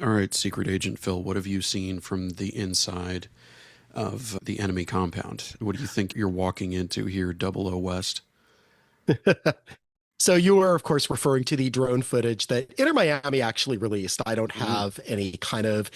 All right, Secret Agent Phil, what have you seen from the inside of the enemy compound? What do you think you're walking into here, Double O West? So you are, of course, referring to the drone footage that Inter Miami actually released. I don't Ooh, have any kind of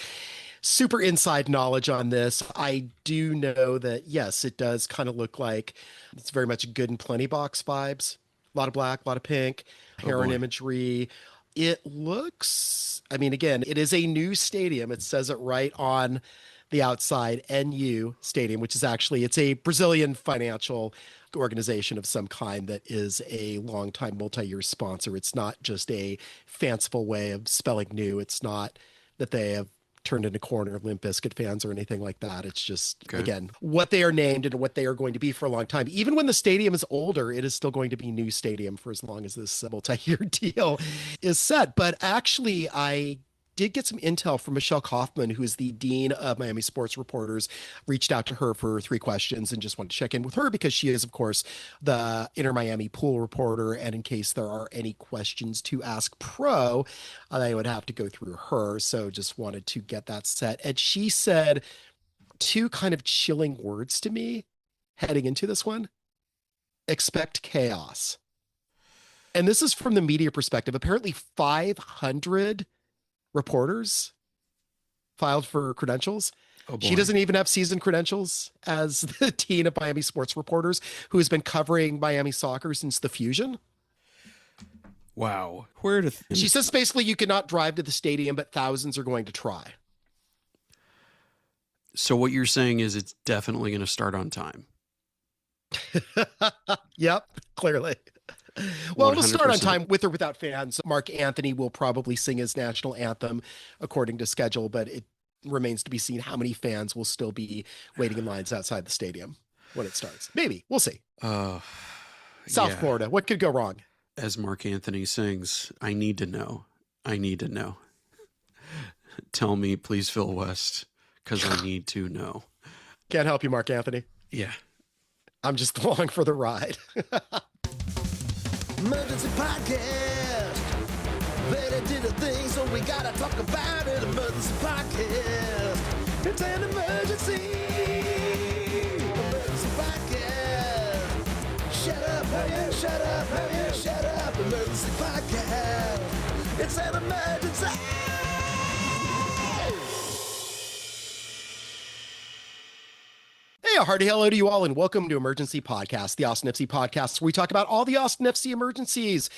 super inside knowledge on this. I do know that, yes, it does kind of look like it's very much good and plenty box vibes. A lot of black, a lot of pink, oh heron boy. imagery. It looks, I mean, again, it is a new stadium. It says it right on the outside, NU Stadium, which is actually, it's a Brazilian financial organization of some kind that is a longtime multi-year sponsor. It's not just a fanciful way of spelling new. It's not that they have turned into corner Limp Bizkit fans or anything like that. It's just, Okay. again, what they are named and what they are going to be for a long time. Even when the stadium is older, it is still going to be new stadium for as long as this multi-year deal is set. But actually, I did get some intel from Michelle Kaufman, who is the dean of Miami Sports Reporters. Reached out to her for 3 questions and just wanted to check in with her because she is, of course, the Inter Miami pool reporter. And in case there are any questions to ask Pro, they would have to go through her. So just wanted to get that set. And she said two kind of chilling words to me heading into this one: expect chaos. And this is from the media perspective. Apparently, 500 reporters filed for credentials. Oh She boy. doesn't even have season credentials as the dean of Miami Sports Reporters, who has been covering Miami soccer since the fusion. Wow. Where to She says basically you cannot drive to the stadium, but thousands are going to try. So what you're saying is it's definitely going to start on time. Yep, clearly. Well, it'll start on 100%. time with or without fans. Marc Anthony will probably sing his national anthem according to schedule, but it remains to be seen how many fans will still be waiting in lines outside the stadium when it starts. Maybe. We'll see. Uh, South yeah. Florida. What could go wrong? As Mark Anthony sings, I need to know. I need to know. Tell me, please, Phil West, because I need to know. Can't help you, Marc Anthony. Yeah. I'm just along for the ride. Emergency podcast. Verde did a thing, so we gotta talk about it. Emergency podcast. It's an emergency. Emergency podcast. Shut up, hell yeah, shut up, hell yeah, shut up. Emergency podcast. It's an emergency. Hey, a hearty hello to you all, and welcome to Emergency Podcast, the Austin FC podcast, where we talk about all the Austin FC emergencies.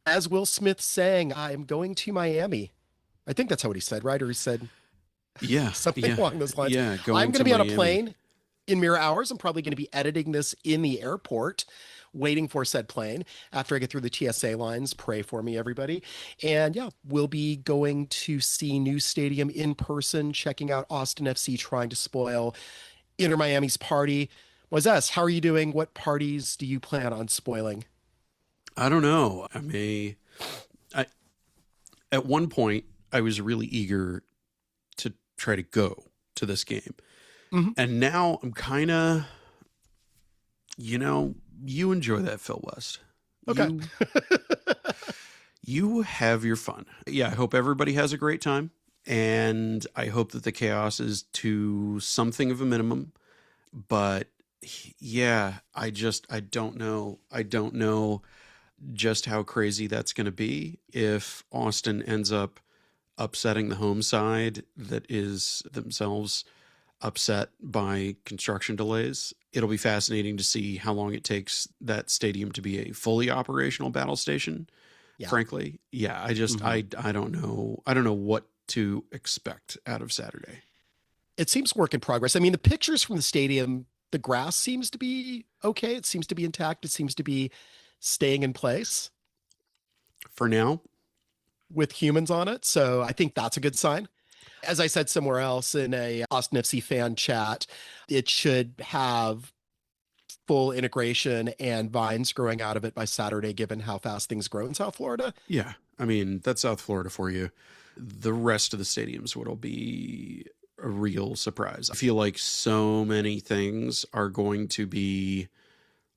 As Will Smith sang, I'm going to Miami. I think that's what he said, right? Or he said Yeah. something Yeah. along those lines. Yeah. I'm going to be on a Miami. plane in mere hours. I'm probably going to be editing this in the airport, waiting for said plane. After I get through the TSA lines, pray for me, everybody. And yeah, we'll be going to see New Stadium in person, checking out Austin FC trying to spoil Inter Miami's party. Moisés, how are you doing? What parties do you plan on spoiling? I don't know. I at one point I was really eager to try to go to this game. Mhm. And now I'm kind of, you enjoy that, Phil West. Okay. You have your fun. Yeah, I hope everybody has a great time. And I hope that the chaos is to something of a minimum. But yeah, I don't know. I don't know just how crazy that's going to be if Austin ends up upsetting the home side that is themselves upset by construction delays. It'll be fascinating to see how long it takes that stadium to be a fully operational battle station. Yeah. Frankly, yeah, I don't know. I don't know what to expect out of Saturday. It seems work in progress. I mean, the pictures from the stadium, the grass seems to be okay. It seems to be intact. It seems to be staying in place For now, with humans on it. So I think that's a good sign. As I said somewhere else in a Austin FC fan chat, it should have full integration and vines growing out of it by Saturday, given how fast things grow in South Florida. yeah, I mean, that's South Florida for you. The rest of the stadiums will be a real surprise. I feel like so many things are going to be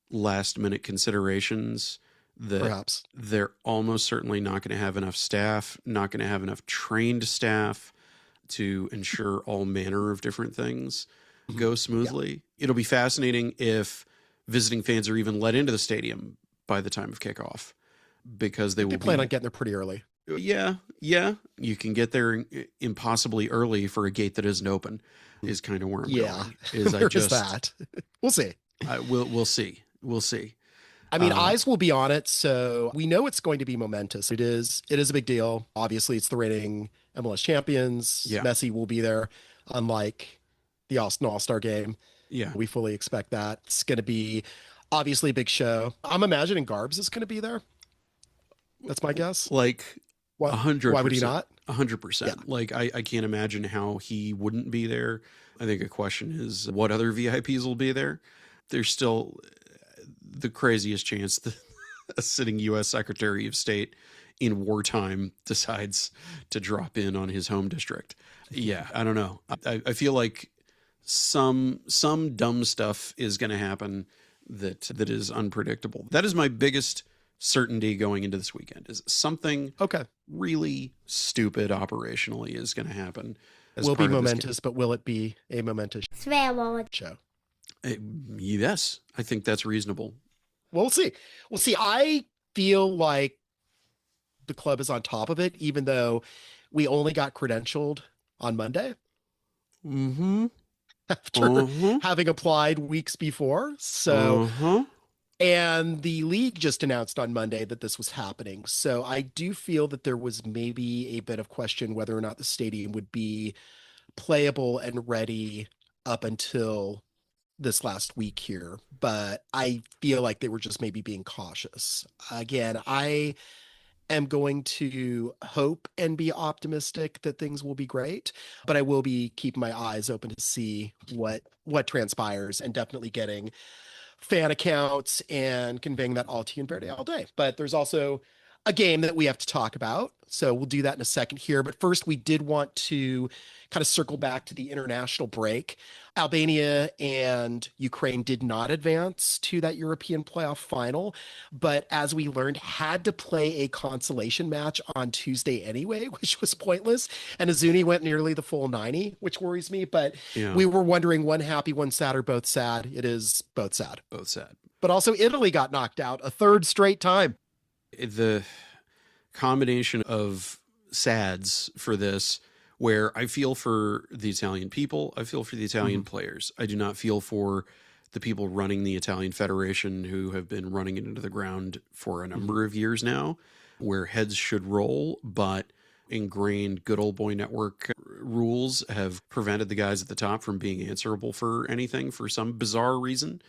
last minute considerations that Perhaps. they're almost certainly not going to have enough staff, not going to have enough trained staff to ensure all manner of different things go smoothly. It'll be fascinating if visiting fans are even let into the stadium by the time of kickoff, because they will plan on getting there pretty early. Yeah. You can get there impossibly early for a gate that isn't open, is kind of where I'm going. Is I just that. We'll see. We'll see. We'll see. I mean, eyes will be on it, so we know it's going to be momentous. It is a big deal. Obviously, it's the reigning MLS champions. Yeah. Messi will be there, unlike the Austin All-Star game. Yeah. We fully expect that. It's going to be obviously a big show. I'm imagining Garbs is going to be there. That's my guess. Like 100%. Why would he not? 100%. Yeah. Like I can't imagine how he wouldn't be there. I think a question is what other VIPs will be there. There's still the craziest chance that a sitting U.S. Secretary of State in wartime decides to drop in on his home district. Yeah, I don't know. I feel like some dumb stuff is going to happen that is unpredictable. That is my biggest certainty going into this weekend, is something really stupid operationally is going to happen. Will be momentous, but will it be a momentous show? Yes, I think that's reasonable. We'll see. I feel like the club is on top of it, even though we only got credentialed on Monday. After having applied weeks before. So, and the league just announced on Monday that this was happening. So I do feel that there was maybe a bit of question whether or not the stadium would be playable and ready up until this last week here. But I feel like they were just maybe being cautious. Again, I am going to hope and be optimistic that things will be great, but I will be keeping my eyes open to see what transpires, and definitely getting fan accounts and conveying that all to you in Verde all day. But there's also a game that we have to talk about, so we'll do that in a second here. But first, we did want to kind of circle back to the international break. Albania and Ukraine did not advance to that European playoff final, but as we learned, had to play a consolation match on Tuesday anyway, which was pointless. And Uzuni went nearly the full 90, which worries me. But we were wondering, one happy, one sad, or both sad. It is both sad. Both sad. But also Italy got knocked out a third straight time. The combination of sads for this, where I feel for the Italian people, I feel for the Italian players. I do not feel for the people running the Italian Federation, who have been running it into the ground for a number of years now, where heads should roll, but ingrained good old boy network rules have prevented the guys at the top from being answerable for anything for some bizarre reason.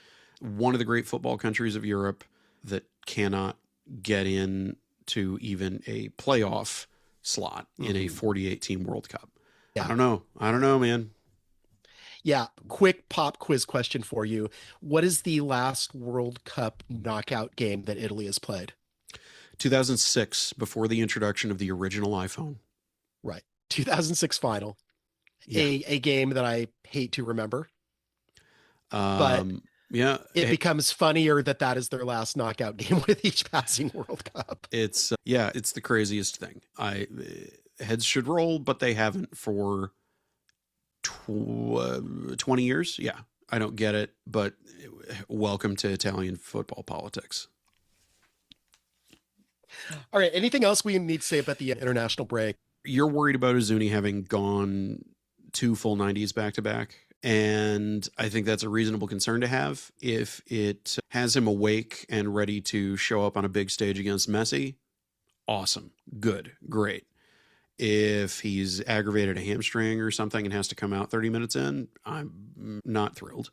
One of the great football countries of Europe that cannot get in to even a playoff slot in a 48-team World Cup. I don't know, man. Yeah. Quick pop quiz question for you. What is the last World Cup knockout game that Italy has played? 2006, before the introduction of the original iPhone. Right. 2006 final. A game that I hate to remember. But it becomes funnier that is their last knockout game with each passing World Cup. It's it's the craziest thing. Heads should roll, but they haven't for 20 years. Yeah, I don't get it, but welcome to Italian football politics. All right, anything else we need to say about the international break? You're worried about Uzuni having gone 2 full 90s back to back. And I think that's a reasonable concern to have. If it has him awake and ready to show up on a big stage against Messi, awesome, good, great. If he's aggravated a hamstring or something and has to come out 30 minutes in, I'm not thrilled.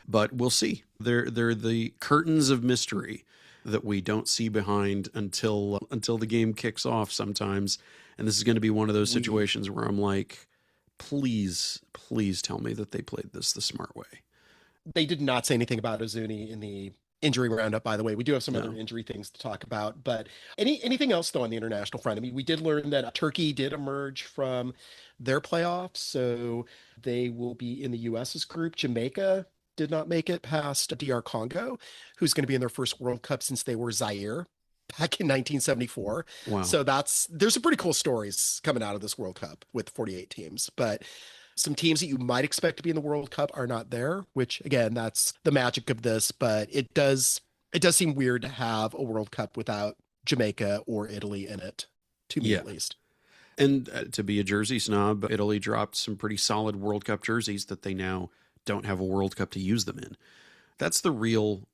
But we'll see. They're the curtains of mystery that we don't see behind until the game kicks off sometimes. And this is going to be one of those situations where I'm like, please tell me that they played this the smart way. They did not say anything about Uzuni in the injury roundup, by the way. We do have some other injury things to talk about, but anything else though on the international front? I mean, we did learn that Turkey did emerge from their playoffs, so they will be in the US's group. Jamaica did not make it past DR Congo, who's going to be in their first World Cup since they were Zaire. back in 1974. Wow. So there's some pretty cool stories coming out of this World Cup with 48 teams, but some teams that you might expect to be in the World Cup are not there, which again, that's the magic of this, but it does seem weird to have a World Cup without Jamaica or Italy in it, to me at least. And to be a jersey snob, Italy dropped some pretty solid World Cup jerseys that they now don't have a World Cup to use them in. That's the real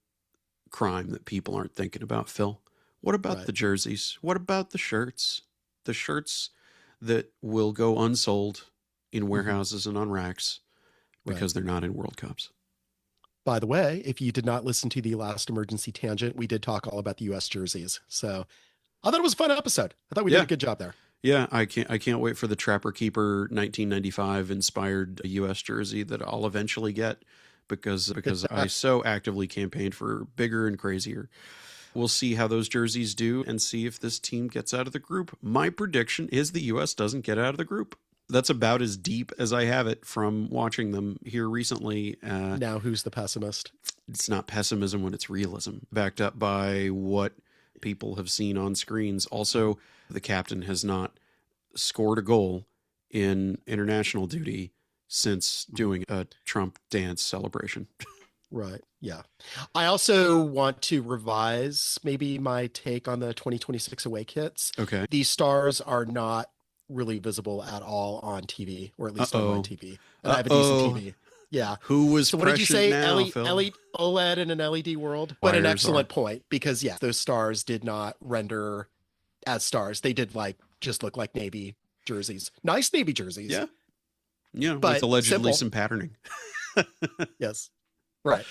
crime that people aren't thinking about, Phil. What about the jerseys? What about the shirts? The shirts that will go unsold in warehouses and on racks because they're not in World Cups. By the way, if you did not listen to the last emergency tangent, we did talk all about the U.S. jerseys. So I thought it was a fun episode. I thought we did a good job there. Yeah, I can't wait for the Trapper Keeper 1995 inspired U.S. jersey that I'll eventually get because I so actively campaigned for bigger and crazier. We'll see how those jerseys do and see if this team gets out of the group. My prediction is the U.S. doesn't get out of the group. That's about as deep as I have it from watching them here recently. Now, who's the pessimist? It's not pessimism when it's realism, backed up by what people have seen on screens. Also, the captain has not scored a goal in international duty since doing a Trump dance celebration. Right. Yeah. I also want to revise maybe my take on the 2026 away kits. Okay. These stars are not really visible at all on TV, or at least on my TV. And I have a decent TV. Yeah. Who was so what did you say? Now, OLED in an LED world? But an excellent point, because those stars did not render as stars. They did just look like Navy jerseys. Nice Navy jerseys. Yeah. Yeah. But with allegedly simple. some patterning. Yes. Right.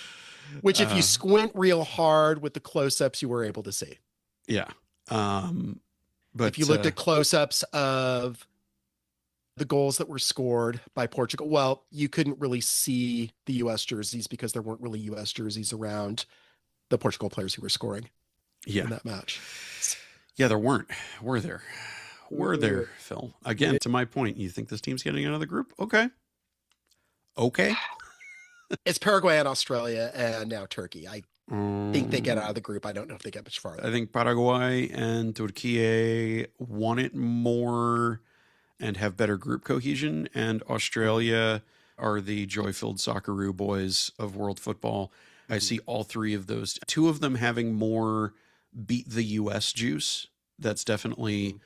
Which if you squint real hard with the close-ups, you were able to see. Yeah. But if you looked at close-ups of the goals that were scored by Portugal, well, you couldn't really see the U.S. jerseys because there weren't really U.S. jerseys around the Portugal players who were scoring in that match. Yeah, there weren't. Were there? Were there, Phil? Again, to my point, you think this team's getting out of the group? Okay. It's Paraguay and Australia and now Turkey. I think they get out of the group. I don't know if they get much farther. I think Paraguay and Turkey want it more and have better group cohesion, and Australia are the joy-filled Socceroo boys of world football. I see all three of those. Two of them having more beat the U.S. juice. That's definitely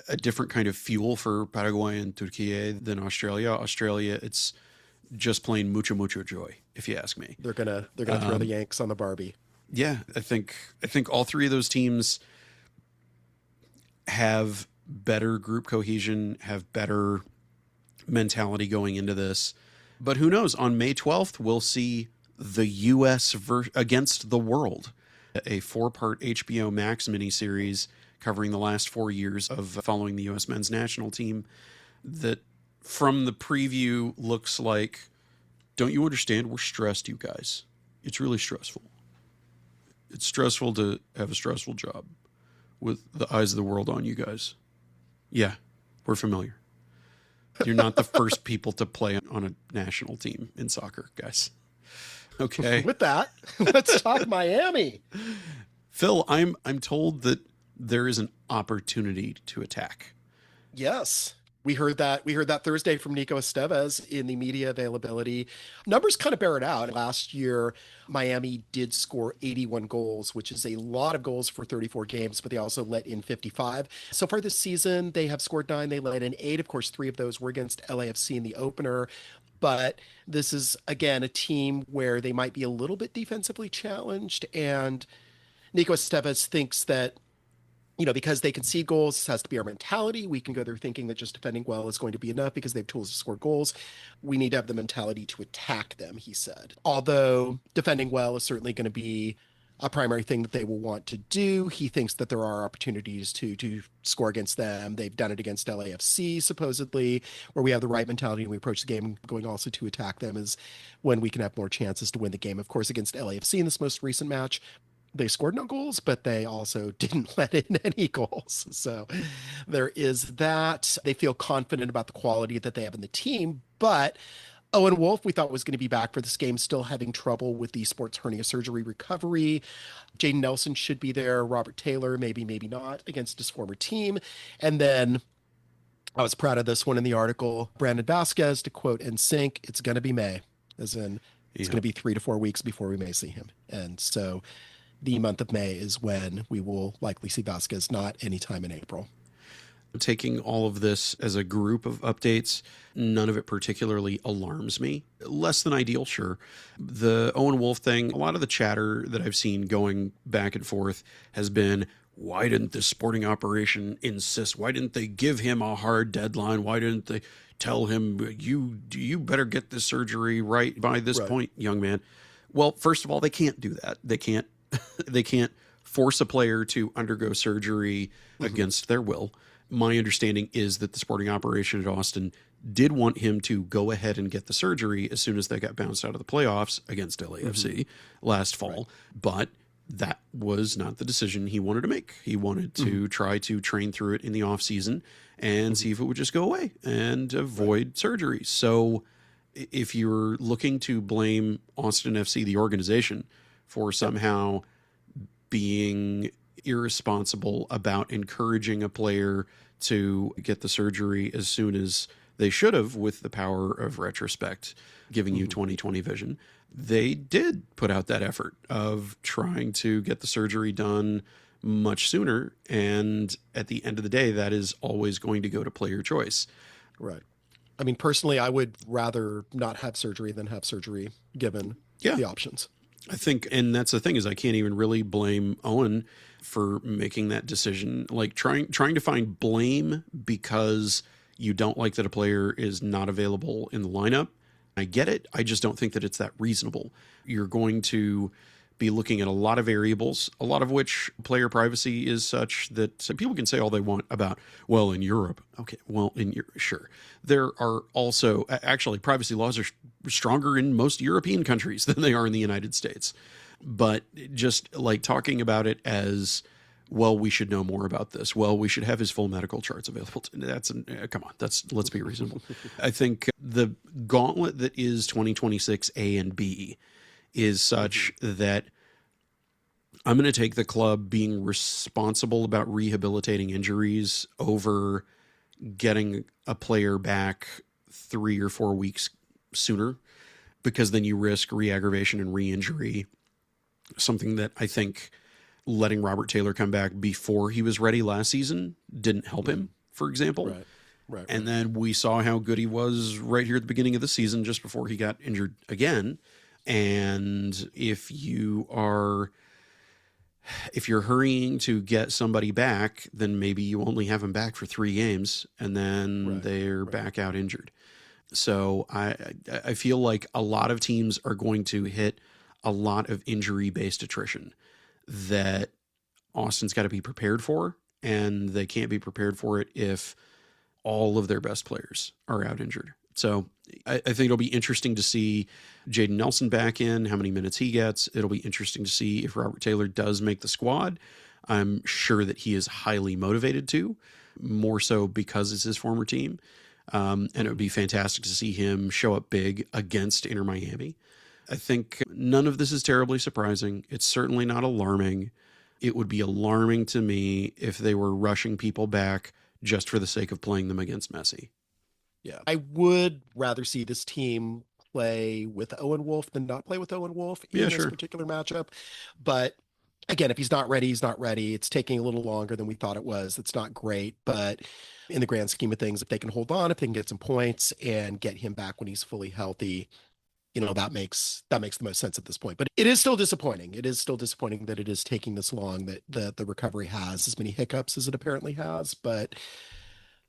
a different kind of fuel for Paraguay and Turkey than Australia. Australia, it's just plain mucho joy, if you ask me. They're gonna throw the Yanks on the Barbie. Yeah, I think all three of those teams have better group cohesion, have better mentality going into this. But who knows? On May 12th, we'll see the U.S. against the world, a 4-part HBO Max miniseries covering the last 4 years of following the U.S. men's national team that from the preview looks like, don't you understand? We're stressed, you guys. It's really stressful. It's stressful to have a stressful job with the eyes of the world on you guys. Yeah, we're familiar. You're not the first people to play on a national team in soccer, guys. Okay. With that, let's talk Miami. Phil, I'm told that there is an opportunity to attack. Yes. We heard that Thursday from Nico Estevez in the media availability. Numbers kind of bear it out. Last year, Miami did score 81 goals, which is a lot of goals for 34 games, but they also let in 55. So far this season, they have scored 9. They let in 8. Of course, 3 of those were against LAFC in the opener. But this is, again, a team where they might be a little bit defensively challenged. And Nico Estevez thinks that, because they concede goals, this has to be our mentality. We can go there thinking that just defending well is going to be enough because they have tools to score goals. We need to have the mentality to attack them, he said. Although defending well is certainly going to be a primary thing that they will want to do. He thinks that there are opportunities to score against them. They've done it against LAFC, supposedly, where we have the right mentality and we approach the game going also to attack them is when we can have more chances to win the game. Of course, against LAFC in this most recent match, they scored no goals, but they also didn't let in any goals. So there is that. They feel confident about the quality that they have in the team, but Owen Wolf, we thought was going to be back for this game, still having trouble with the sports hernia surgery recovery. Jaden Nelson should be there. Robert Taylor, maybe, maybe not, against his former team. And then I was proud of this one in the article. Brandon Vasquez, to quote NSYNC, it's going to be May, as in it's going to be 3 to 4 weeks before we may see him. And so the month of May is when we will likely see Vasquez, not anytime in April. Taking all of this as a group of updates, none of it particularly alarms me. Less than ideal, sure. The Owen Wolf thing, a lot of the chatter that I've seen going back and forth has been, why didn't this sporting operation insist? Why didn't they give him a hard deadline? Why didn't they tell him, you better get this surgery right by this point, young man? Well, first of all, they can't do that. They can't force a player to undergo surgery against their will. My understanding is that the sporting operation at Austin did want him to go ahead and get the surgery as soon as they got bounced out of the playoffs against LAFC last fall. But that was not the decision he wanted to make. He wanted to try to train through it in the off season and see if it would just go away and avoid surgery. So if you're looking to blame Austin FC, the organization, for somehow being irresponsible about encouraging a player to get the surgery as soon as they should have with the power of retrospect, giving you 20/20 vision, they did put out that effort of trying to get the surgery done much sooner. And at the end of the day, that is always going to go to player choice. Right. I mean, personally, I would rather not have surgery than have surgery given the options. I think, and that's the thing, is I can't even really blame Owen for making that decision. Like trying to find blame because you don't like that a player is not available in the lineup. I get it. I just don't think that it's that reasonable. You're going to be looking at a lot of variables, a lot of which player privacy is such that people can say all they want about, well, in Europe. Okay, well, sure. There are also, actually, privacy laws are stronger in most European countries than they are in the United States. But just like talking about it as, well, we should know more about this. Well, we should have his full medical charts available. Come on, let's be reasonable. I think the gauntlet that is 2026 A and B is such that I'm going to take the club being responsible about rehabilitating injuries over getting a player back 3 or 4 weeks sooner, because then you risk re-aggravation and re-injury. Something that I think letting Robert Taylor come back before he was ready last season didn't help him, for example. Right. And then we saw how good he was right here at the beginning of the season, just before he got injured again. And if you're hurrying to get somebody back, then maybe you only have him back for 3 games and then they're back out injured. So I feel like a lot of teams are going to hit a lot of injury-based attrition that Austin's got to be prepared for, and they can't be prepared for it if all of their best players are out injured. So I think it'll be interesting to see Jaden Nelson back in, how many minutes he gets. It'll be interesting to see if Robert Taylor does make the squad. I'm sure that he is highly motivated to, more so because it's his former team. And it would be fantastic to see him show up big against Inter Miami. I think none of this is terribly surprising. It's certainly not alarming. It would be alarming to me if they were rushing people back just for the sake of playing them against Messi. Yeah, I would rather see this team play with Owen Wolf than not play with Owen Wolf in this particular matchup. But again, if he's not ready, he's not ready. It's taking a little longer than we thought it was. That's not great. But in the grand scheme of things, if they can hold on, if they can get some points and get him back when he's fully healthy, that makes the most sense at this point. But it is still disappointing. It is still disappointing that it is taking this long, that the recovery has as many hiccups as it apparently has. But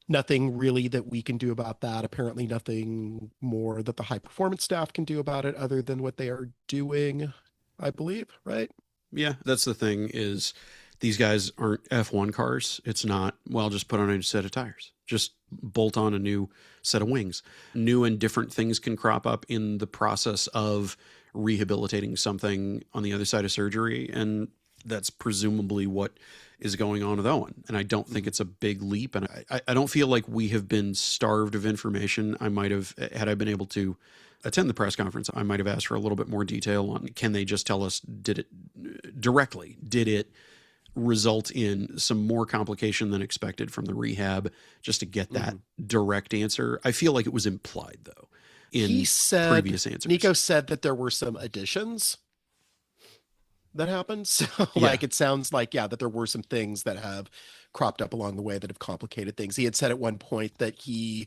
nothing really that we can do about that. Apparently nothing more that the high performance staff can do about it other than what they are doing, I believe, right? Yeah, that's the thing, is these guys aren't F1 cars. It's not, well, just put on a new set of tires. Just bolt on a new set of wings. New and different things can crop up in the process of rehabilitating something on the other side of surgery. And that's presumably what is going on with Owen. And I don't think it's a big leap. And I don't feel like we have been starved of information. I might have, had I been able to attend the press conference, I might have asked for a little bit more detail on, can they just tell us, did it result in some more complication than expected from the rehab, just to get that direct answer? I feel like it was implied, though, in previous answers. Nico said that there were some additions that happened. So like, it sounds like, that there were some things that have cropped up along the way that have complicated things. He had said at one point that he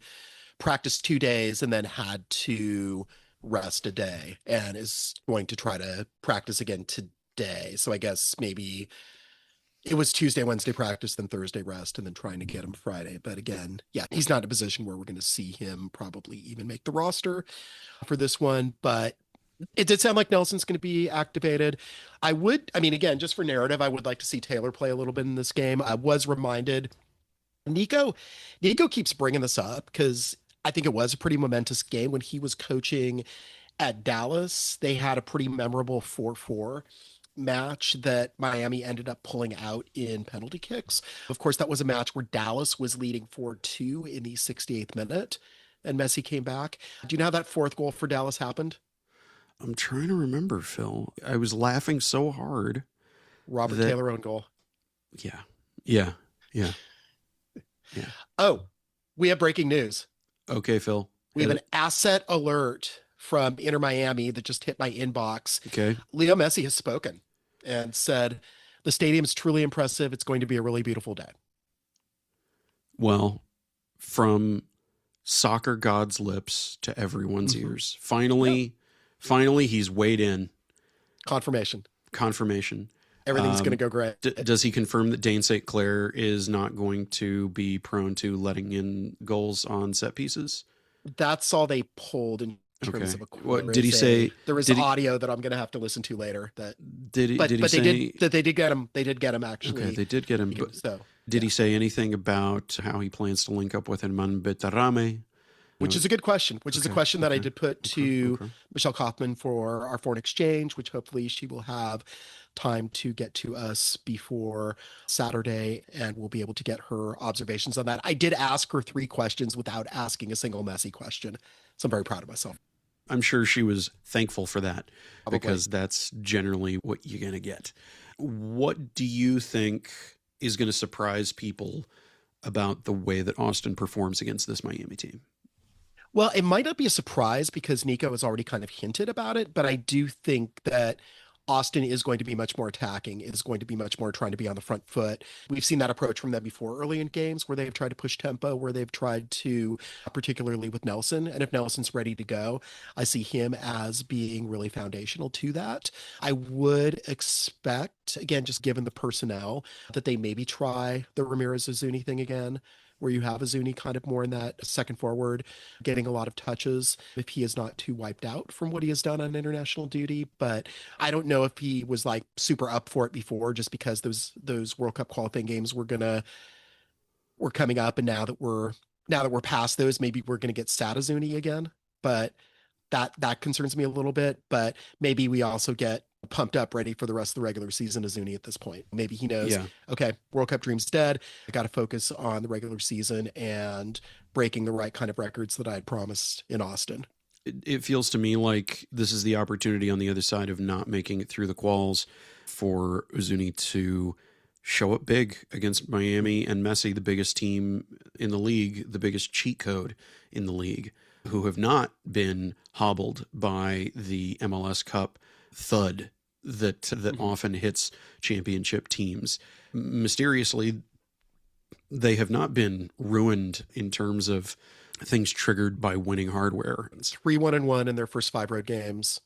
practiced 2 days and then had to rest a day and is going to try to practice again today. So I guess maybe it was Tuesday, Wednesday practice, then Thursday rest, and then trying to get him Friday. But again, he's not in a position where we're going to see him probably even make the roster for this one. But it did sound like Nelson's going to be activated. Again, just for narrative, I would like to see Taylor play a little bit in this game. I was reminded, Nico keeps bringing this up because I think it was a pretty momentous game when he was coaching at Dallas. They had a pretty memorable 4-4 match that Miami ended up pulling out in penalty kicks. Of course, that was a match where Dallas was leading 4-2 in the 68th minute, and Messi came back. Do you know how that fourth goal for Dallas happened? I'm trying to remember, Phil. I was laughing so hard. Robert Taylor own goal. Yeah. Oh, we have breaking news. Okay, Phil. We have an asset alert from Inter Miami that just hit my inbox. Okay. Leo Messi has spoken and said, the stadium's truly impressive. It's going to be a really beautiful day. Well, from soccer god's lips to everyone's ears, finally, he's weighed in. Confirmation. Everything's going to go great. Does he confirm that Dane St. Clair is not going to be prone to letting in goals on set pieces? That's all they pulled in terms of a quote. What did he say? There was audio that I'm going to have to listen to later. They did get him. They did get him, actually. Okay, they did get him. Did he say anything about how he plans to link up with Herman Betarame? Which is a good question, a question that I did put to Michelle Kaufman for our foreign exchange, which hopefully she will have time to get to us before Saturday, and we'll be able to get her observations on that. I did ask her 3 questions without asking a single Messi question, so I'm very proud of myself. I'm sure she was thankful for that, because that's generally what you're going to get. What do you think is going to surprise people about the way that Austin performs against this Miami team? Well, it might not be a surprise because Nico has already kind of hinted about it, but I do think that Austin is going to be much more attacking, is going to be much more trying to be on the front foot. We've seen that approach from them before early in games where they've tried to push tempo, where they've tried to, particularly with Nelson. And if Nelson's ready to go, I see him as being really foundational to that. I would expect, again, just given the personnel, that they maybe try the Ramirez Uzuni thing again, where you have Uzuni kind of more in that second forward, getting a lot of touches if he is not too wiped out from what he has done on international duty. But I don't know if he was like super up for it before, just because those World Cup qualifying games were coming up, and now that we're past those, maybe we're gonna get sad Uzuni again. But that concerns me a little bit. But maybe we also get pumped up, ready for the rest of the regular season Uzuni at this point. Maybe he knows, okay, World Cup dream's dead. I got to focus on the regular season and breaking the right kind of records that I had promised in Austin. It feels to me like this is the opportunity on the other side of not making it through the quals for Uzuni to show up big against Miami and Messi, the biggest team in the league, the biggest cheat code in the league, who have not been hobbled by the MLS Cup thud that often hits championship teams. Mysteriously, they have not been ruined in terms of things triggered by winning hardware. 3-1-1 in their first 5 road games.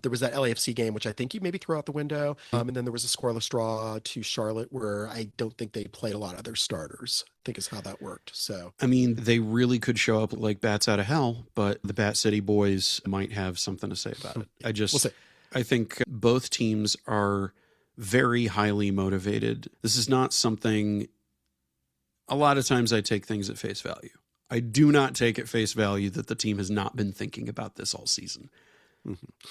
There was that LAFC game, which I think you maybe threw out the window. And then there was a scoreless draw to Charlotte, where I don't think they played a lot of their starters, I think is how that worked. So, I mean, they really could show up like bats out of hell, but the Bat City boys might have something to say about it. We'll see. I think both teams are very highly motivated. This is not something, a lot of times I take things at face value. I do not take at face value that the team has not been thinking about this all season.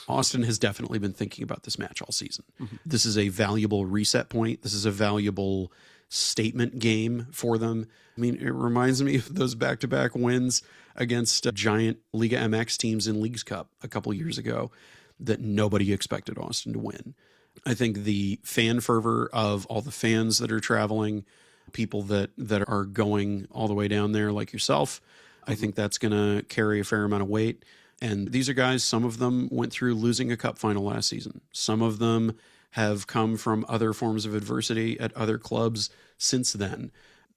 Austin has definitely been thinking about this match all season. This is a valuable reset point. This is a valuable statement game for them. I mean, it reminds me of those back-to-back wins against giant Liga MX teams in Leagues Cup a couple years ago that nobody expected Austin to win. I think the fan fervor of all the fans that are traveling, people that are going all the way down there like yourself, I think that's going to carry a fair amount of weight. And these are guys, some of them went through losing a cup final last season. Some of them have come from other forms of adversity at other clubs since then.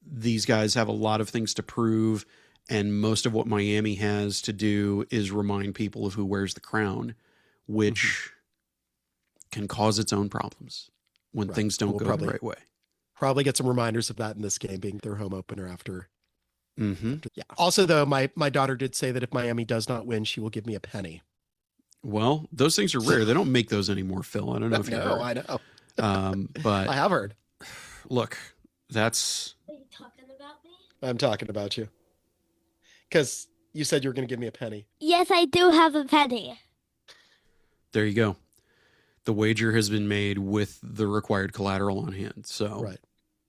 These guys have a lot of things to prove, and most of what Miami has to do is remind people of who wears the crown, which can cause its own problems when things don't go the right way. Probably get some reminders of that in this game being their home opener after. Yeah. Also, though, my daughter did say that if Miami does not win, she will give me a penny. Well, those things are rare. They don't make those anymore, Phil. I don't know if you heard. I know. But I have heard. Look, that's... Are you talking about me? I'm talking about you. Because you said you were going to give me a penny. Yes, I do have a penny. There you go. The wager has been made with the required collateral on hand. So, right.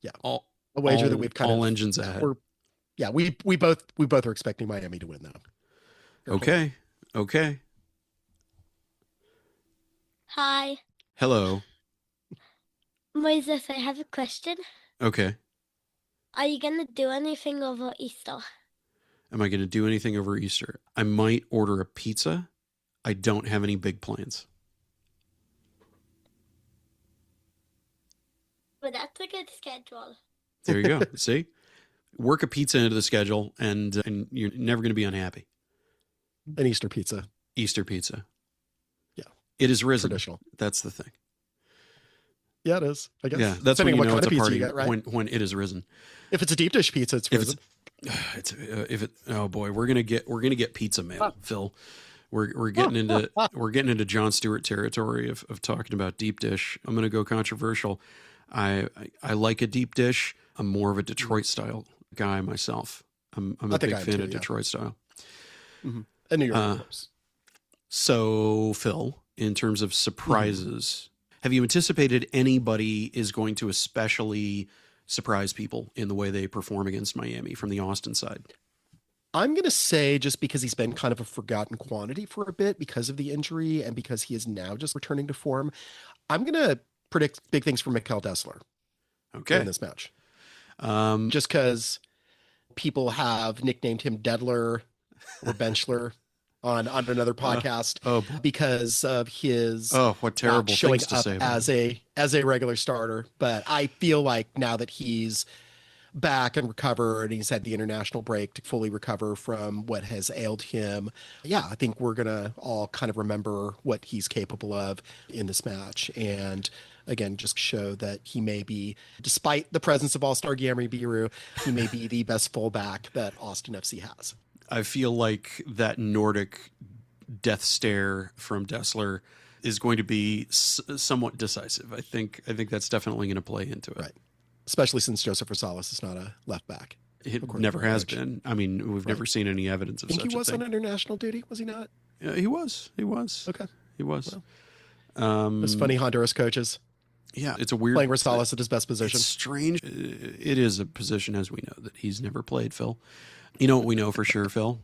Yeah. A wager that we've all engines ahead. We both are expecting Miami to win, though. Okay. Hi. Hello. Moisés, I have a question. Okay. Are you going to do anything over Easter? Am I going to do anything over Easter? I might order a pizza. I don't have any big plans. But that's a good schedule. There you go. See? Work a pizza into the schedule, and you're never going to be unhappy. An Easter pizza. Easter pizza. Yeah. It is risen. Traditional. That's the thing. Yeah, it is. I guess. Yeah, that's when you know it's a party, get, right? when it is risen. If it's a deep dish pizza, it's risen. Oh boy, we're gonna get pizza mail, Phil. We're getting into Jon Stewart territory of talking about deep dish. I'm gonna go controversial. I like a deep dish. I'm more of a Detroit style guy myself. I'm a big fan of Detroit style. Mm-hmm. And New York, of course. So, Phil, in terms of surprises, have you anticipated anybody is going to especially surprise people in the way they perform against Miami from the Austin side? I'm going to say, just because he's been kind of a forgotten quantity for a bit because of the injury and because he is now just returning to form, I'm going to predict big things for Mikkel Dessler in this match. Just because people have nicknamed him Deadler or Benchler on another podcast because of his what terrible showing things to up say as a regular starter. But I feel like now that he's back and recovered and he's had the international break to fully recover from what has ailed him, I think we're gonna all kind of remember what he's capable of in this match, and again just show that he may be, despite the presence of all-star Guillermo Biru, he may be the best fullback that Austin FC has. I feel like that Nordic death stare from Dessler is going to be somewhat decisive. I think that's definitely going to play into it. Right. Especially since Joseph Rosales is not a left back. It never has been. I mean, we've never seen any evidence of such a thing. He was on international duty, was he not? Yeah, he was. Okay. He was. Well, those funny Honduras coaches. Yeah, it's a weird... Playing Rosales at his best position. It's strange. It is a position, as we know, that he's never played, Phil. You know what we know for sure, Phil?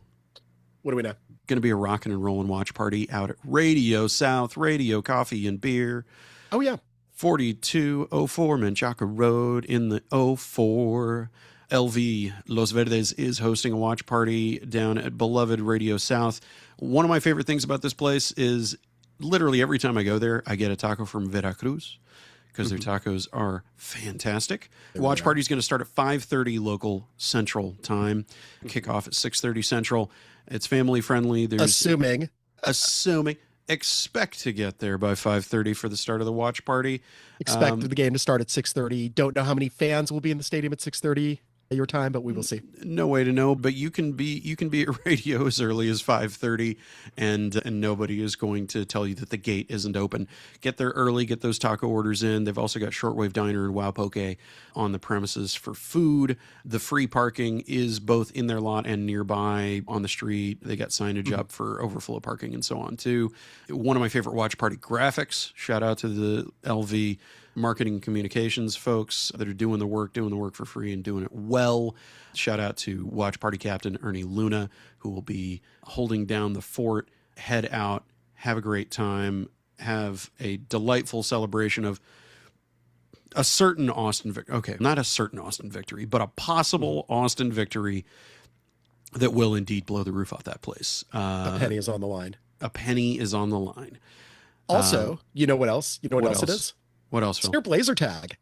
What do we know? Going to be a rockin' and rollin' watch party out at Radio South, Radio Coffee and Beer. Oh, yeah. 4204 Menchaca Road in the 04. LV Los Verdes is hosting a watch party down at beloved Radio South. One of my favorite things about this place is literally every time I go there, I get a taco from Veracruz because their tacos are fantastic. The watch party is going to start at 5:30 local Central time, kickoff at 6:30 Central. It's family friendly. There's assuming expect to get there by 5:30 for the start of the watch party. Expect the game to start at 6:30. Don't know how many fans will be in the stadium at 6:30 at your time, but we will see. No way to know, but you can be at radio as early as 5:30, and nobody is going to tell you that the gate isn't open. Get there early, get those taco orders in. They've also got Shortwave Diner and Wow Poke on the premises for food. The free parking is both in their lot and nearby on the street. They got signage up for overflow parking and so on too. One of my favorite watch party graphics, shout out to the LV marketing communications folks that are doing the work for free and doing it well. Shout out to Watch Party Captain Ernie Luna, who will be holding down the fort. Head out, have a great time, have a delightful celebration of a certain Austin victory. Okay, not a certain Austin victory, but a possible Austin victory that will indeed blow the roof off that place. A penny is on the line. A penny is on the line. Also, you know what else? You know what else it is? What else, It's Phil? near Blazer Tag.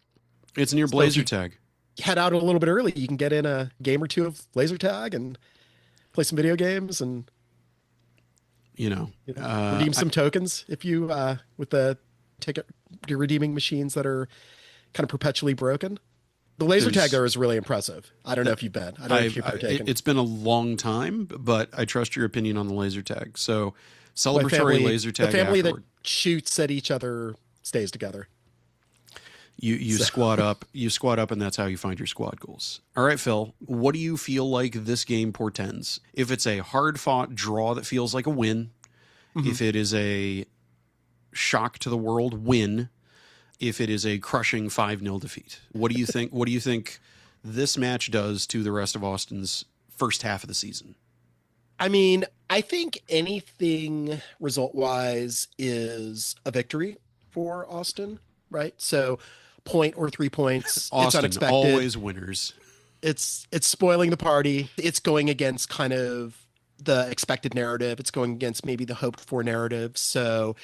It's near So Blazer if you Tag. head out a little bit early, you can get in a game or two of laser tag and play some video games and redeem some tokens if you with the ticket redeeming machines that are kind of perpetually broken. The laser tag there is really impressive. I don't know if you've been. I don't know if you've partaken. It's been a long time, but I trust your opinion on the laser tag. So celebratory laser tag. The family afterward. that shoots at each other stays together. You squad up, and that's how you find your squad goals. All right, Phil, what do you feel like this game portends? If it's a hard-fought draw that feels like a win, if it is a shock to the world win, if it is a crushing 5-0 defeat, what do you think? What do you think this match does to the rest of Austin's first half of the season? I mean, I think anything result-wise is a victory for Austin, right? So point or 3 points, Austin, it's unexpected. Always winners. It's spoiling the party. It's going against kind of the expected narrative. It's going against maybe the hoped for narrative. So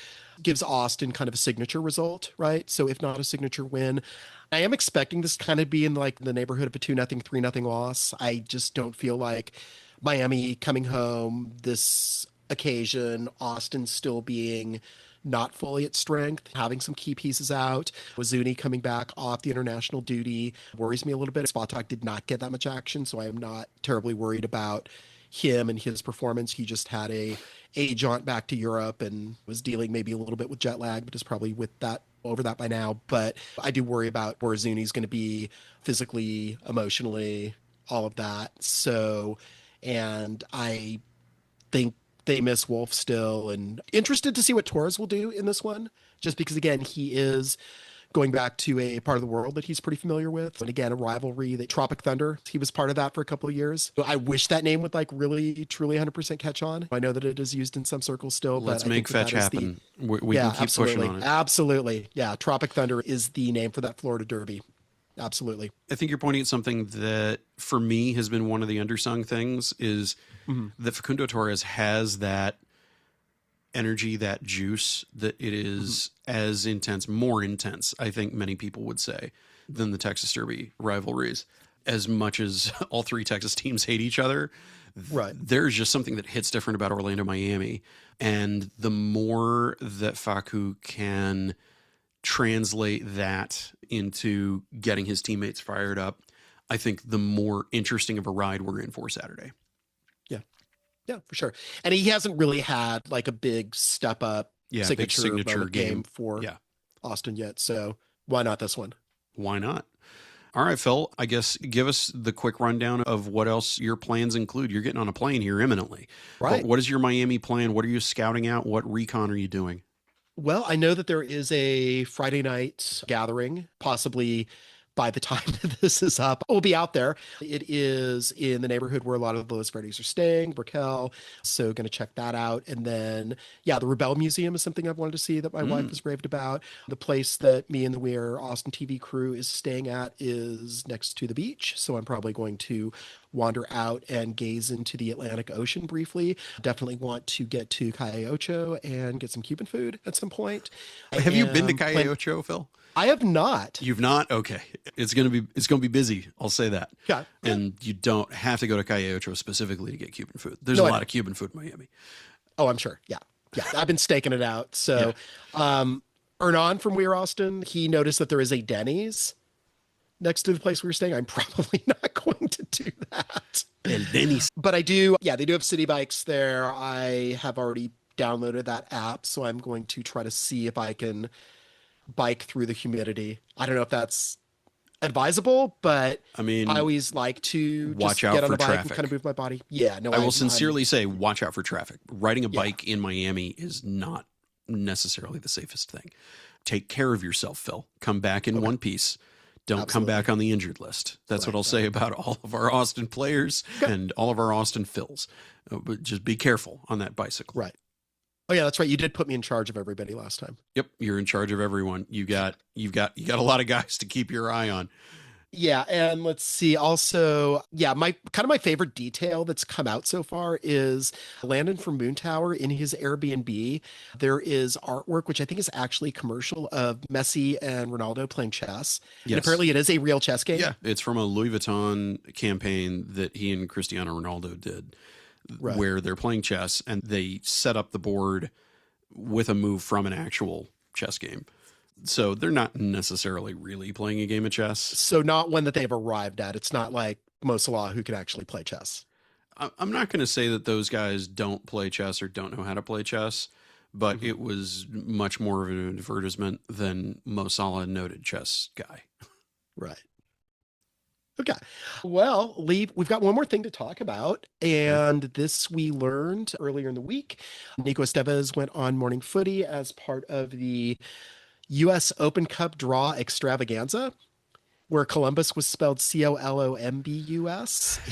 gives Austin kind of a signature result, right? So if not a signature win, I am expecting this kind of be in like the neighborhood of a 2-0, 3-0 loss. I just don't feel like Miami coming home this occasion, Austin still being not fully at strength, having some key pieces out. Uzuni coming back off the international duty worries me a little bit. Svatok did not get that much action, so I am not terribly worried about him and his performance. He just had a jaunt back to Europe and was dealing maybe a little bit with jet lag, but is probably over that by now. But I do worry about where Uzuni's going to be physically, emotionally, all of that. So, and I think they miss Wolf still, and interested to see what Torres will do in this one, just because, again, he is going back to a part of the world that he's pretty familiar with. And again, a rivalry that Tropic Thunder, he was part of that for a couple of years. I wish that name would like really, truly 100% catch on. I know that it is used in some circles still. Let's but make fetch happen. We can keep pushing on it. Absolutely. Yeah. Tropic Thunder is the name for that Florida Derby. Absolutely. I think you're pointing at something that for me has been one of the undersung things is that Facundo Torres has that energy, that juice, that it is as intense, more intense, I think many people would say, than the Texas Derby rivalries. As much as all three Texas teams hate each other, right, there's just something that hits different about Orlando, Miami. And the more that Facu can translate that into getting his teammates fired up, I think the more interesting of a ride we're in for Saturday. Yeah, for sure. And he hasn't really had like a big step up signature game for Austin yet. So why not this one? Why not? All right, Phil, I guess give us the quick rundown of what else your plans include. You're getting on a plane here imminently. Right. What is your Miami plan? What are you scouting out? What recon are you doing? Well, I know that there is a Friday night gathering, possibly by the time that this is up, we'll be out there. It is in the neighborhood where a lot of those Verdes are staying, Brickell. So going to check that out. And then, the Rebel Museum is something I've wanted to see that my wife has raved about. The place that me and the We're Austin TV crew is staying at is next to the beach. So I'm probably going to wander out and gaze into the Atlantic Ocean briefly. Definitely want to get to Calle Ocho and get some Cuban food at some point. Have you been to Calle Ocho, Phil? I have not. You've not? Okay. It's gonna be busy. I'll say that. Yeah. And you don't have to go to Calle Ocho specifically to get Cuban food. There's a lot of Cuban food in Miami. Oh, I'm sure. Yeah. I've been staking it out. So, Hernan from We're Austin, he noticed that there is a Denny's next to the place we were staying. I'm probably not going to do that. El Denny's. But I do. Yeah, they do have city bikes there. I have already downloaded that app, so I'm going to try to see if I can bike through the humidity. I don't know if that's advisable, but I mean, I always like to watch out get on for the bike traffic and kind of move my body. Yeah, no, I will sincerely say, watch out for traffic. Riding a bike in Miami is not necessarily the safest thing. take care of yourself, Phil. Come back in one piece. Don't come back on the injured list. That's what I'll say about all of our Austin players and all of our Austin Phils. But just be careful on that bicycle. Right. Oh yeah, that's right. You did put me in charge of everybody last time. Yep, you're in charge of everyone. You've got a lot of guys to keep your eye on. Yeah, and let's see. Also, my favorite detail that's come out so far is Landon from Moon Tower in his Airbnb. There is artwork, which I think is actually commercial, of Messi and Ronaldo playing chess. Yes. And apparently it is a real chess game. Yeah, it's from a Louis Vuitton campaign that he and Cristiano Ronaldo did, where they're playing chess and they set up the board with a move from an actual chess game. So they're not necessarily really playing a game of chess. So not one that they've arrived at. It's not like Mo Salah, who can actually play chess. I'm not going to say that those guys don't play chess or don't know how to play chess, but it was much more of an advertisement than Mo Salah, noted chess guy. Right. Okay. Well, Lee, we've got one more thing to talk about. And this we learned earlier in the week. Nico Estevez went on Morning Footy as part of the U.S. Open Cup draw extravaganza, where Columbus was spelled Colombus.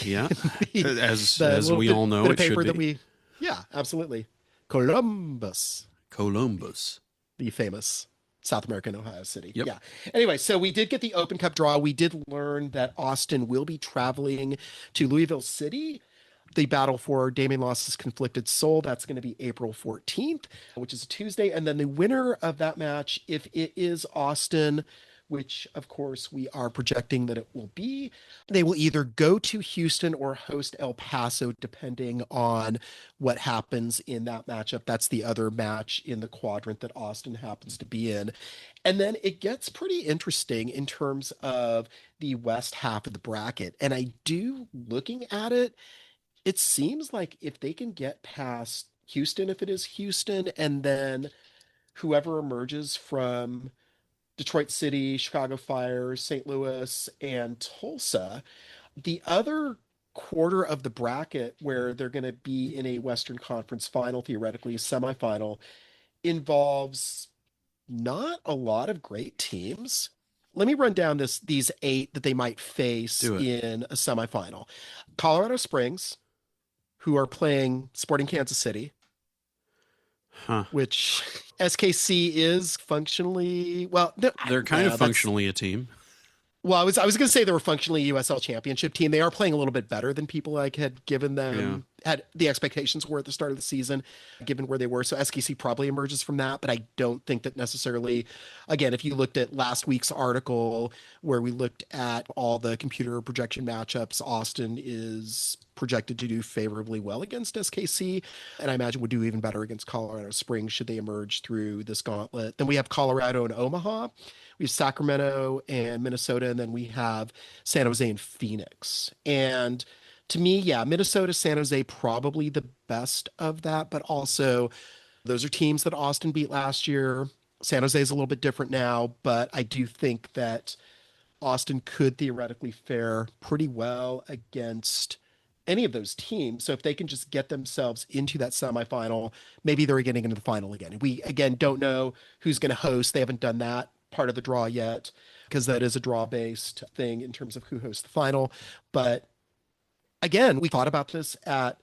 Yeah, as we all know, it should be. Yeah, absolutely. Columbus. The famous South American Ohio City. Yep. Yeah. Anyway, so we did get the Open Cup draw. We did learn that Austin will be traveling to Louisville City. The battle for Damian Laws's conflicted soul, that's going to be April 14th, which is a Tuesday. And then the winner of that match, if it is Austin, which of course we are projecting that it will be, they will either go to Houston or host El Paso, depending on what happens in that matchup. That's the other match in the quadrant that Austin happens to be in. And then it gets pretty interesting in terms of the west half of the bracket. And looking at it, it seems like if they can get past Houston, if it is Houston, and then whoever emerges from Detroit City, Chicago Fire, St. Louis, and Tulsa, the other quarter of the bracket where they're going to be in a Western Conference final, theoretically a semifinal, involves not a lot of great teams. Let me run down these 8 that they might face in a semifinal. Colorado Springs, who are playing Sporting Kansas City, which SKC is functionally, they're kind of functionally a team. Well, I was going to say they were functionally a USL championship team. They are playing a little bit better than people had given them, had the expectations were at the start of the season, given where they were. So SKC probably emerges from that, but I don't think that necessarily, again, if you looked at last week's article where we looked at all the computer projection matchups, Austin is projected to do favorably well against SKC, and I imagine would do even better against Colorado Springs should they emerge through this gauntlet. Then we have Colorado and Omaha. We have Sacramento and Minnesota, and then we have San Jose and Phoenix. And to me, Minnesota, San Jose, probably the best of that, but also those are teams that Austin beat last year. San Jose is a little bit different now, but I do think that Austin could theoretically fare pretty well against any of those teams. So if they can just get themselves into that semifinal, maybe they're getting into the final again. We, again, don't know who's going to host. They haven't done that part of the draw yet, because that is a draw-based thing in terms of who hosts the final. But again, we thought about this at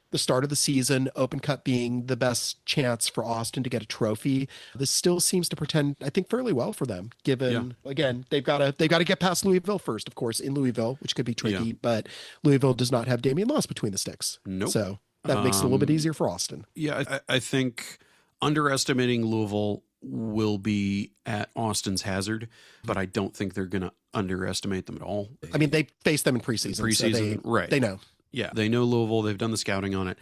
the start of the season, Open Cup being the best chance for Austin to get a trophy. This still seems to pretend, I think, fairly well for them, given, again, they've got to get past Louisville first, of course, in Louisville, which could be tricky, but Louisville does not have Damian Lawes between the sticks. Nope. So that makes it a little bit easier for Austin. Yeah, I think underestimating Louisville will be at Austin's hazard, but I don't think they're going to underestimate them at all. I mean, they faced them in preseason. So they know. Yeah, they know Louisville. They've done the scouting on it.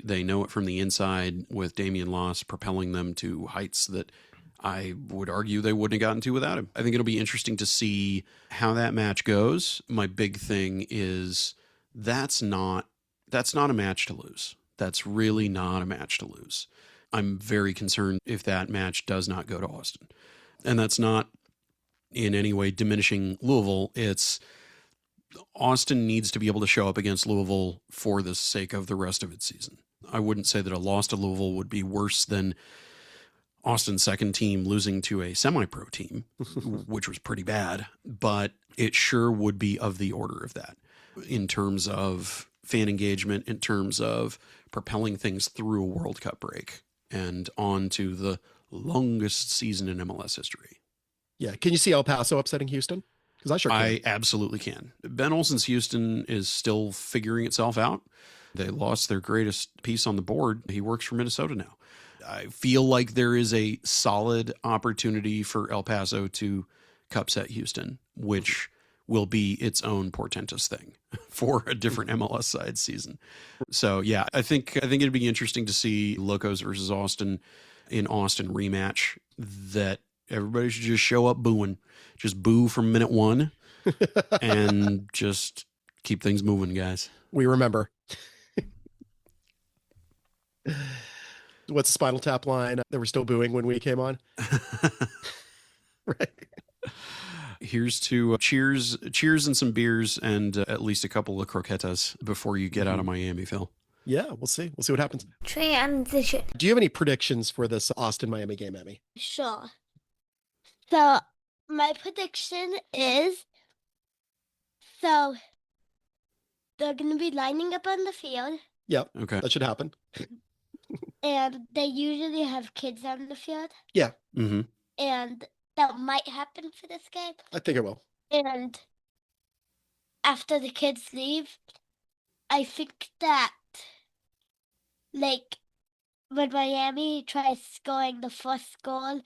They know it from the inside, with Damian Lawes propelling them to heights that I would argue they wouldn't have gotten to without him. I think it'll be interesting to see how that match goes. My big thing is that's not a match to lose. That's really not a match to lose. I'm very concerned if that match does not go to Austin. And that's not in any way diminishing Louisville. It's Austin needs to be able to show up against Louisville for the sake of the rest of its season. I wouldn't say that a loss to Louisville would be worse than Austin's second team losing to a semi-pro team, which was pretty bad, but it sure would be of the order of that in terms of fan engagement, in terms of propelling things through a World Cup break and on to the longest season in MLS history. Yeah. Can you see El Paso upsetting Houston? Because I sure can. I absolutely can. Ben Olsen's Houston is still figuring itself out. They lost their greatest piece on the board. He works for Minnesota now. I feel like there is a solid opportunity for El Paso to cup set Houston, which will be its own portentous thing for a different MLS side season. So yeah, I think it'd be interesting to see Locos versus Austin in Austin rematch that everybody should just show up booing. Just boo from minute one and just keep things moving, guys. We remember. What's the Spinal Tap line? They were still booing when we came on. Right. Here's to cheers and some beers and at least a couple of croquetas before you get out of Miami, Phil. Yeah, we'll see. We'll see what happens. Transition. Do you have any predictions for this Austin-Miami game, Emmy? Sure. So, my prediction is, so they're going to be lining up on the field, Yep, Okay. that should happen. and they usually have kids on the field, Yeah, Mm-hmm. and that might happen for this game. I think it will. And after the kids leave, I think that, like, when Miami tries scoring the first goal,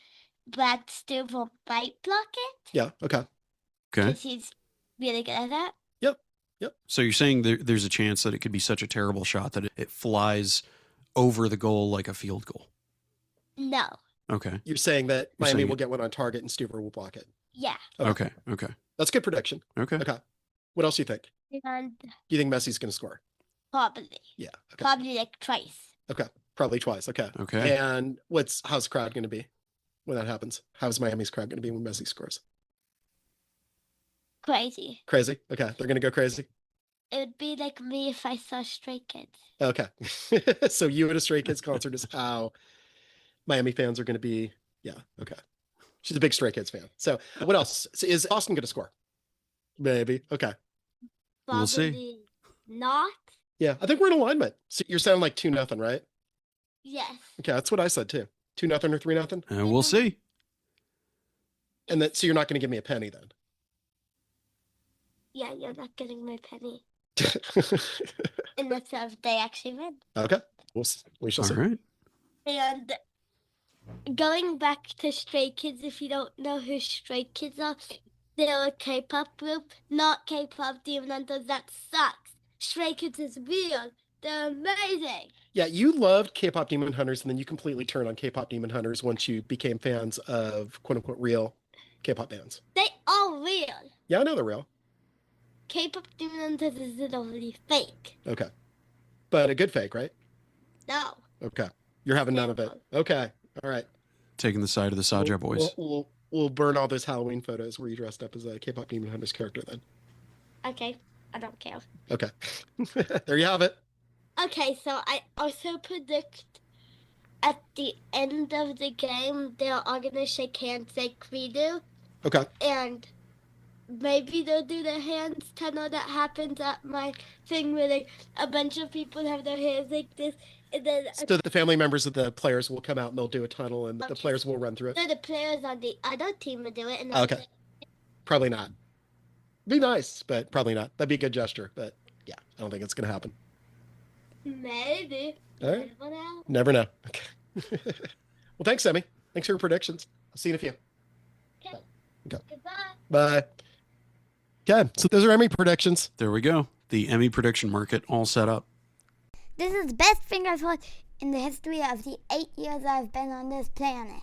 Brad Stubble might block it, Yeah, okay. Okay. because he's really good at that. So you're saying there's a chance that it could be such a terrible shot that it flies over the goal like a field goal. No. Okay. You're saying that You're Miami saying will it- get one on target and Stuber will block it. Yeah. Okay. Okay. That's a good prediction. Okay. Okay. What else do you think? And Do you think Messi's going to score? probably. Yeah. Okay. Probably like twice. Okay. Probably twice. Okay. Okay. And how's the crowd going to be when that happens? How's Miami's crowd going to be when Messi scores? Crazy. Crazy. Okay. They're going to go crazy. It would be like me if I saw Stray Kids. Okay. So you at a Stray Kids concert is how Miami fans are going to be. Yeah. Okay. She's a big Stray Kids fan. So what else? So is Austin going to score? Maybe. Okay. We'll see. Probably not. Yeah. I think we're in alignment. So you're sounding like 2-0, right? Yes. Okay. That's what I said too. 2-0 or 3-0. We'll see. And so you're not going to give me a penny then. Yeah, you're not getting my penny. Unless they actually win. Okay. We shall All see. right. And going back to Stray Kids, if you don't know who Stray Kids are, they're a K-pop group, not K-pop Demon Hunters. That sucks. Stray Kids is real. They're amazing. Yeah, you loved K-pop Demon Hunters, and then you completely turned on K-pop Demon Hunters once you became fans of quote-unquote real K-pop bands. They are real. Yeah, I know they're real. K-pop Demon Hunters is literally fake. Okay. But a good fake, right? No. Okay. You're having none of it. Okay. All right. Taking the side of the Saja boys. We'll burn all those Halloween photos where you dressed up as a K-pop Demon Hunters character then. Okay. I don't care. Okay. There you have it. Okay, so I also predict at the end of the game, they're all going to shake hands like we do. Okay. And maybe they'll do their hands tunnel. That happens at my thing where like a bunch of people have their hands like this. And then So the family members of the players will come out and they'll do a tunnel and the Okay. players will run through it. so the players on the other team will do it. And Okay. Probably not. Be nice, but probably not. That'd be a good gesture, but yeah, I don't think it's going to happen. Maybe. All right. Never know. Never know. Okay. Well, thanks, Emmy. Thanks for your predictions. I'll see you in a few. Okay. Okay. Goodbye. Bye. Okay, so those are Emmy predictions. There we go. The Emmy prediction market all set up. This is the best thing I've heard in the history of the 8 years I've been on this planet.